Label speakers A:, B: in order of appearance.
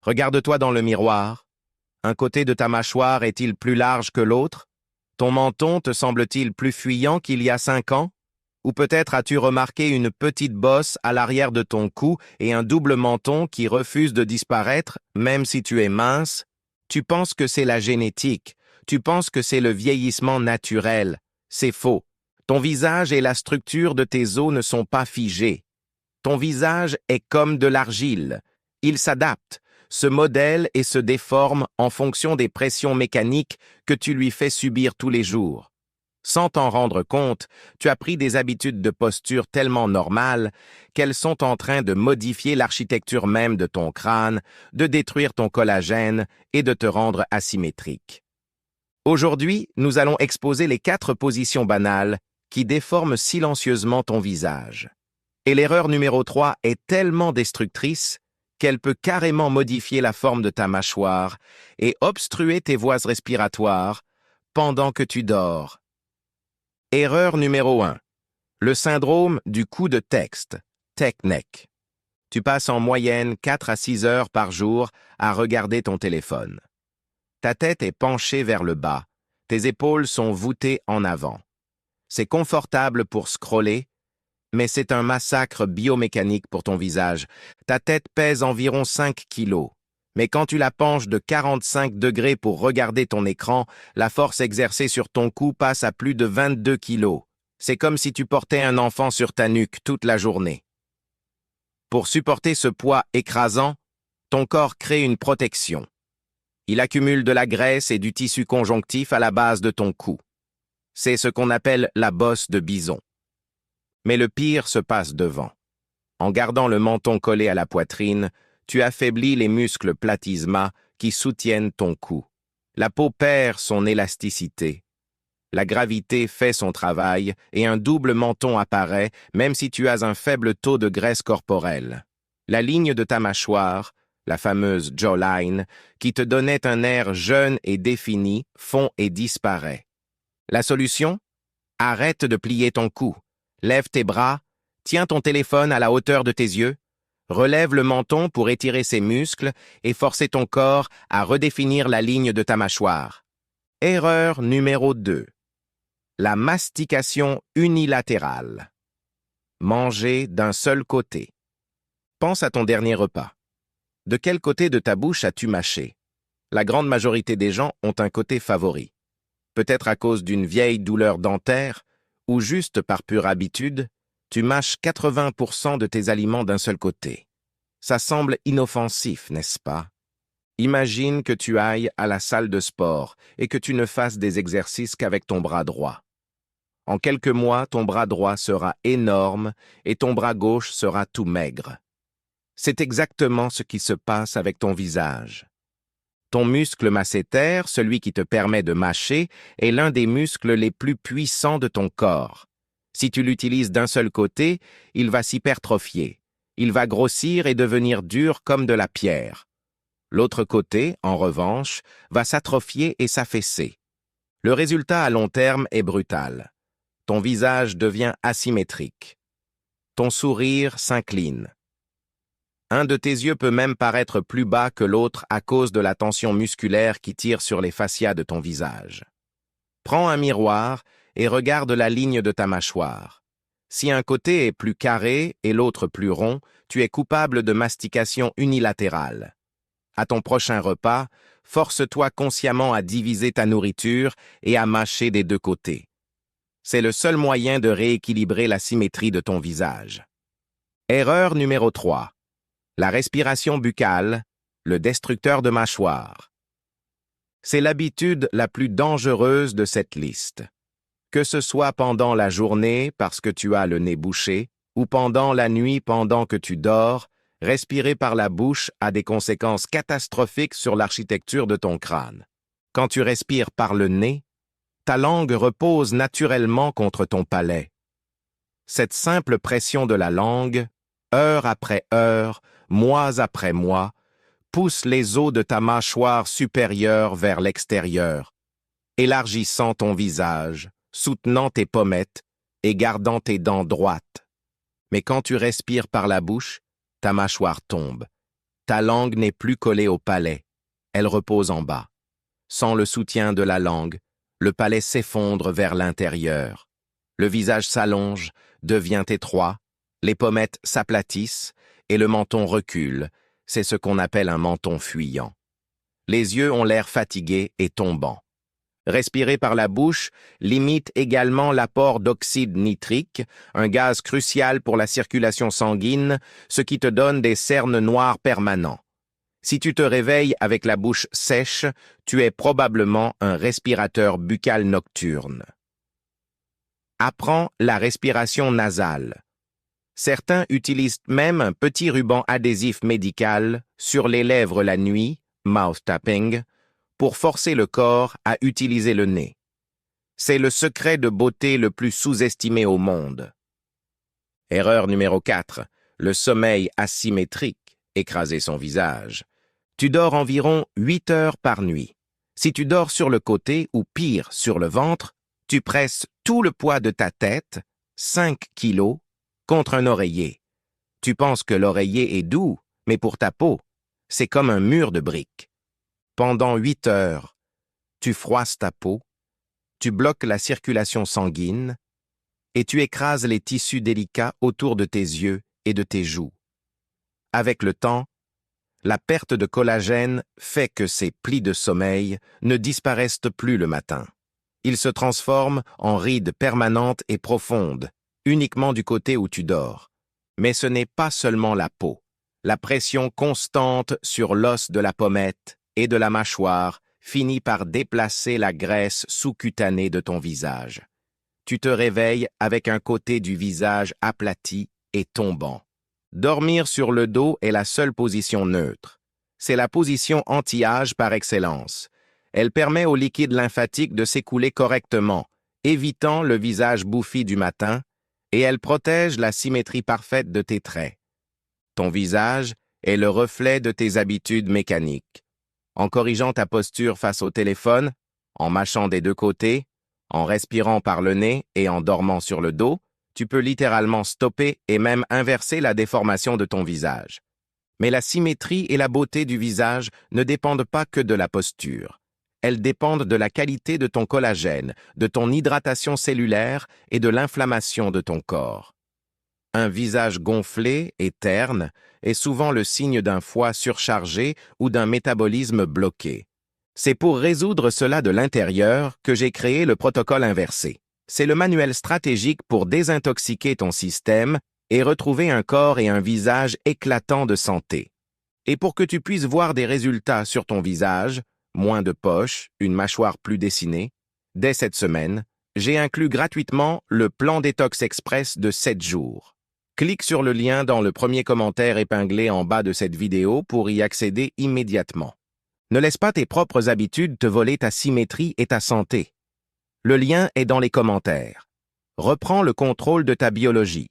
A: Regarde-toi dans le miroir. Un côté de ta mâchoire est-il plus large que l'autre? Ton menton te semble-t-il plus fuyant qu'il y a 5 ans? Ou peut-être as-tu remarqué une petite bosse à l'arrière de ton cou et un double menton qui refuse de disparaître, même si tu es mince? Tu penses que c'est la génétique, tu penses que c'est le vieillissement naturel. C'est faux. Ton visage et la structure de tes os ne sont pas figés. Ton visage est comme de l'argile. Il s'adapte, se modèle et se déforme en fonction des pressions mécaniques que tu lui fais subir tous les jours. Sans t'en rendre compte, tu as pris des habitudes de posture tellement normales qu'elles sont en train de modifier l'architecture même de ton crâne, de détruire ton collagène et de te rendre asymétrique. Aujourd'hui, nous allons exposer les 4 positions banales qui déforment silencieusement ton visage. Et l'erreur numéro 3 est tellement destructrice qu'elle peut carrément modifier la forme de ta mâchoire et obstruer tes voies respiratoires pendant que tu dors. Erreur numéro 1. Le syndrome du coup de texte, neck neck. Tu passes en moyenne 4 à 6 heures par jour à regarder ton téléphone. Ta tête est penchée vers le bas, tes épaules sont voûtées en avant. C'est confortable pour scroller, mais c'est un massacre biomécanique pour ton visage. Ta tête pèse environ 5 kilos. Mais quand tu la penches de 45 degrés pour regarder ton écran, la force exercée sur ton cou passe à plus de 22 kilos. C'est comme si tu portais un enfant sur ta nuque toute la journée. Pour supporter ce poids écrasant, ton corps crée une protection. Il accumule de la graisse et du tissu conjonctif à la base de ton cou. C'est ce qu'on appelle la bosse de bison. Mais le pire se passe devant. En gardant le menton collé à la poitrine, tu affaiblis les muscles platysma qui soutiennent ton cou. La peau perd son élasticité. La gravité fait son travail et un double menton apparaît même si tu as un faible taux de graisse corporelle. La ligne de ta mâchoire, la fameuse jawline, qui te donnait un air jeune et défini, fond et disparaît. La solution? Arrête de plier ton cou. Lève tes bras, tiens ton téléphone à la hauteur de tes yeux, relève le menton pour étirer ses muscles et forcer ton corps à redéfinir la ligne de ta mâchoire. Erreur numéro 2. La mastication unilatérale. Manger d'un seul côté. Pense à ton dernier repas. De quel côté de ta bouche as-tu mâché? La grande majorité des gens ont un côté favori. Peut-être à cause d'une vieille douleur dentaire, ou juste par pure habitude, tu mâches 80% de tes aliments d'un seul côté. Ça semble inoffensif, n'est-ce pas? Imagine que tu ailles à la salle de sport et que tu ne fasses des exercices qu'avec ton bras droit. En quelques mois, ton bras droit sera énorme et ton bras gauche sera tout maigre. C'est exactement ce qui se passe avec ton visage. Ton muscle masséter, celui qui te permet de mâcher, est l'un des muscles les plus puissants de ton corps. Si tu l'utilises d'un seul côté, il va s'hypertrophier. Il va grossir et devenir dur comme de la pierre. L'autre côté, en revanche, va s'atrophier et s'affaisser. Le résultat à long terme est brutal. Ton visage devient asymétrique. Ton sourire s'incline. Un de tes yeux peut même paraître plus bas que l'autre à cause de la tension musculaire qui tire sur les fascias de ton visage. Prends un miroir et regarde la ligne de ta mâchoire. Si un côté est plus carré et l'autre plus rond, tu es coupable de mastication unilatérale. À ton prochain repas, force-toi consciemment à diviser ta nourriture et à mâcher des 2 côtés. C'est le seul moyen de rééquilibrer la symétrie de ton visage. Erreur numéro 3. La respiration buccale, le destructeur de mâchoire. C'est l'habitude la plus dangereuse de cette liste. Que ce soit pendant la journée parce que tu as le nez bouché, ou pendant la nuit pendant que tu dors, respirer par la bouche a des conséquences catastrophiques sur l'architecture de ton crâne. Quand tu respires par le nez, ta langue repose naturellement contre ton palais. Cette simple pression de la langue, heure après heure, mois après mois, pousse les os de ta mâchoire supérieure vers l'extérieur, élargissant ton visage, soutenant tes pommettes et gardant tes dents droites. Mais quand tu respires par la bouche, ta mâchoire tombe. Ta langue n'est plus collée au palais, elle repose en bas. Sans le soutien de la langue, le palais s'effondre vers l'intérieur. Le visage s'allonge, devient étroit, les pommettes s'aplatissent et le menton recule. C'est ce qu'on appelle un menton fuyant. Les yeux ont l'air fatigués et tombants. Respirer par la bouche limite également l'apport d'oxyde nitrique, un gaz crucial pour la circulation sanguine, ce qui te donne des cernes noires permanents. Si tu te réveilles avec la bouche sèche, tu es probablement un respirateur buccal nocturne. Apprends la respiration nasale. Certains utilisent même un petit ruban adhésif médical sur les lèvres la nuit, mouth tapping, pour forcer le corps à utiliser le nez. C'est le secret de beauté le plus sous-estimé au monde. Erreur numéro 4. Le sommeil asymétrique, écraser son visage. Tu dors environ 8 heures par nuit. Si tu dors sur le côté ou pire sur le ventre, tu presses tout le poids de ta tête, 5 kilos, contre un oreiller. Tu penses que l'oreiller est doux, mais pour ta peau, c'est comme un mur de briques. Pendant 8 heures, tu froisses ta peau, tu bloques la circulation sanguine et tu écrases les tissus délicats autour de tes yeux et de tes joues. Avec le temps, la perte de collagène fait que ces plis de sommeil ne disparaissent plus le matin. Ils se transforment en rides permanentes et profondes, uniquement du côté où tu dors. Mais ce n'est pas seulement la peau. La pression constante sur l'os de la pommette et de la mâchoire finit par déplacer la graisse sous-cutanée de ton visage. Tu te réveilles avec un côté du visage aplati et tombant. Dormir sur le dos est la seule position neutre. C'est la position anti-âge par excellence. Elle permet au liquide lymphatique de s'écouler correctement, évitant le visage bouffi du matin, et elle protège la symétrie parfaite de tes traits. Ton visage est le reflet de tes habitudes mécaniques. En corrigeant ta posture face au téléphone, en mâchant des deux côtés, en respirant par le nez et en dormant sur le dos, tu peux littéralement stopper et même inverser la déformation de ton visage. Mais la symétrie et la beauté du visage ne dépendent pas que de la posture. Elles dépendent de la qualité de ton collagène, de ton hydratation cellulaire et de l'inflammation de ton corps. Un visage gonflé et terne est souvent le signe d'un foie surchargé ou d'un métabolisme bloqué. C'est pour résoudre cela de l'intérieur que j'ai créé le protocole inversé. C'est le manuel stratégique pour désintoxiquer ton système et retrouver un corps et un visage éclatants de santé. Et pour que tu puisses voir des résultats sur ton visage, moins de poches, une mâchoire plus dessinée, dès cette semaine, j'ai inclus gratuitement le plan détox express de 7 jours. Clique sur le lien dans le premier commentaire épinglé en bas de cette vidéo pour y accéder immédiatement. Ne laisse pas tes propres habitudes te voler ta symétrie et ta santé. Le lien est dans les commentaires. Reprends le contrôle de ta biologie.